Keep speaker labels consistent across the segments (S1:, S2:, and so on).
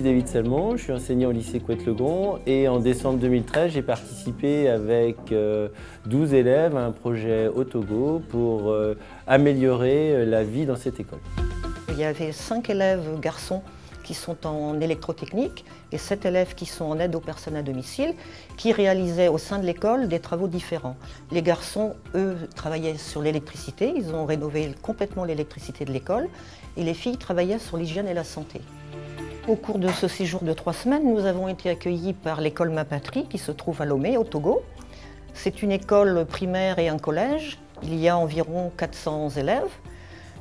S1: suis David Salmon, je suis enseignant au lycée Couette-Legon et en décembre 2013, j'ai participé avec 12 élèves à un projet au Togo pour améliorer la vie dans cette école.
S2: Il y avait 5 élèves garçons qui sont en électrotechnique et 7 élèves qui sont en aide aux personnes à domicile, qui réalisaient au sein de l'école des travaux différents. Les garçons, eux, travaillaient sur l'électricité, ils ont rénové complètement l'électricité de l'école, et les filles travaillaient sur l'hygiène et la santé. Au cours de ce séjour de 3 semaines, nous avons été accueillis par l'école Ma Patrie, qui se trouve à Lomé, au Togo. C'est une école primaire et un collège. Il y a environ 400 élèves,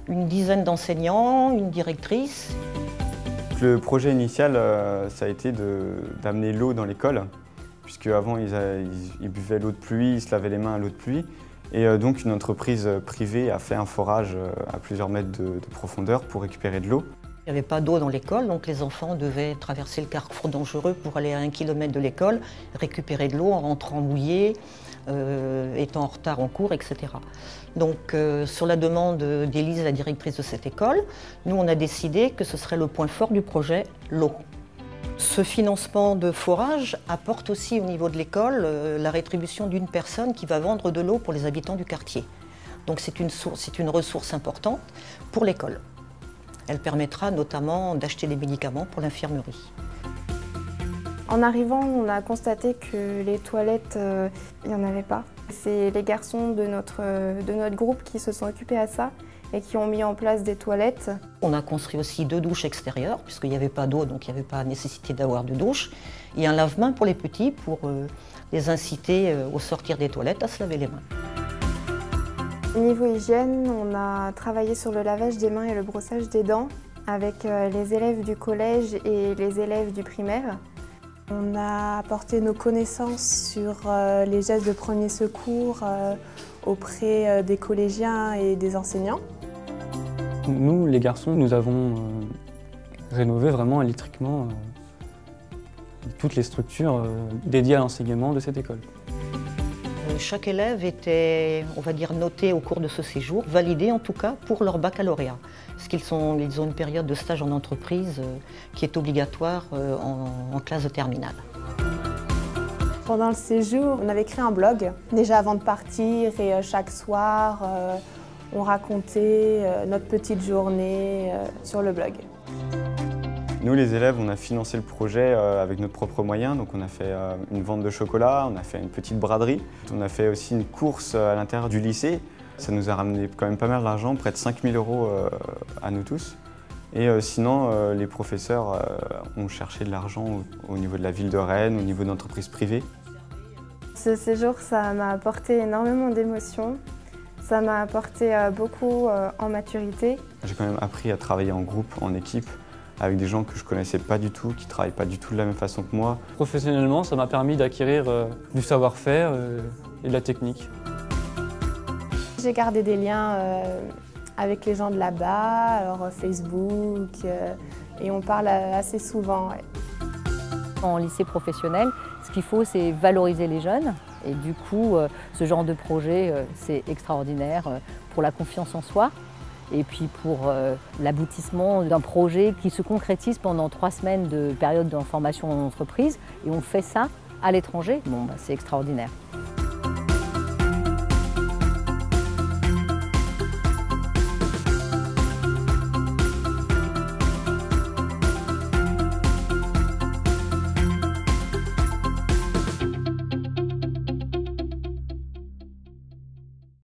S2: une dizaine d'enseignants, une directrice.
S3: Le projet initial, ça a été d'amener l'eau dans l'école, puisque avant ils buvaient l'eau de pluie, ils se lavaient les mains à l'eau de pluie. Et donc une entreprise privée a fait un forage à plusieurs mètres de profondeur pour récupérer de l'eau.
S2: Il n'y avait pas d'eau dans l'école, donc les enfants devaient traverser le carrefour dangereux pour aller à 1 kilomètre de l'école, récupérer de l'eau en rentrant mouillés, étant en retard en cours, etc. Donc sur la demande d'Élise, la directrice de cette école, nous on a décidé que ce serait le point fort du projet, l'eau. Ce financement de forage apporte aussi au niveau de l'école la rétribution d'une personne qui va vendre de l'eau pour les habitants du quartier. Donc c'est une ressource importante pour l'école. Elle permettra notamment d'acheter des médicaments pour l'infirmerie.
S4: En arrivant, on a constaté que les toilettes, il n'y en avait pas. C'est les garçons de notre groupe qui se sont occupés à ça et qui ont mis en place des toilettes.
S2: On a construit aussi 2 douches extérieures, puisqu'il n'y avait pas d'eau, donc il n'y avait pas nécessité d'avoir de douche. Et un lave-mains pour les petits, pour les inciter au sortir des toilettes à se laver les mains.
S4: Niveau hygiène, on a travaillé sur le lavage des mains et le brossage des dents avec les élèves du collège et les élèves du primaire. On a apporté nos connaissances sur les gestes de premier secours auprès des collégiens et des enseignants.
S5: Nous, les garçons, nous avons rénové vraiment électriquement toutes les structures dédiées à l'enseignement de cette école.
S2: Chaque élève était, on va dire, noté au cours de ce séjour, validé en tout cas pour leur baccalauréat. Parce qu'ils ont une période de stage en entreprise qui est obligatoire en classe de terminale.
S4: Pendant le séjour, on avait créé un blog, déjà avant de partir, et chaque soir, on racontait notre petite journée sur le blog.
S3: Nous, les élèves, on a financé le projet avec nos propres moyens. Donc on a fait une vente de chocolat, on a fait une petite braderie. On a fait aussi une course à l'intérieur du lycée. Ça nous a ramené quand même pas mal d'argent, près de 5 000 € à nous tous. Et sinon, les professeurs ont cherché de l'argent au niveau de la ville de Rennes, au niveau d'entreprises privées.
S4: Ce séjour, ça m'a apporté énormément d'émotions. Ça m'a apporté beaucoup en maturité.
S3: J'ai quand même appris à travailler en groupe, en équipe, avec des gens que je ne connaissais pas du tout, qui ne travaillent pas du tout de la même façon que moi.
S5: Professionnellement, ça m'a permis d'acquérir du savoir-faire et de la technique.
S4: J'ai gardé des liens avec les gens de là-bas, alors Facebook, et on parle assez souvent. Ouais.
S6: En lycée professionnel, ce qu'il faut, c'est valoriser les jeunes. Et du coup, ce genre de projet, c'est extraordinaire pour la confiance en soi. Et puis pour l'aboutissement d'un projet qui se concrétise pendant 3 semaines de période de formation en entreprise. Et on fait ça à l'étranger, bon, c'est extraordinaire.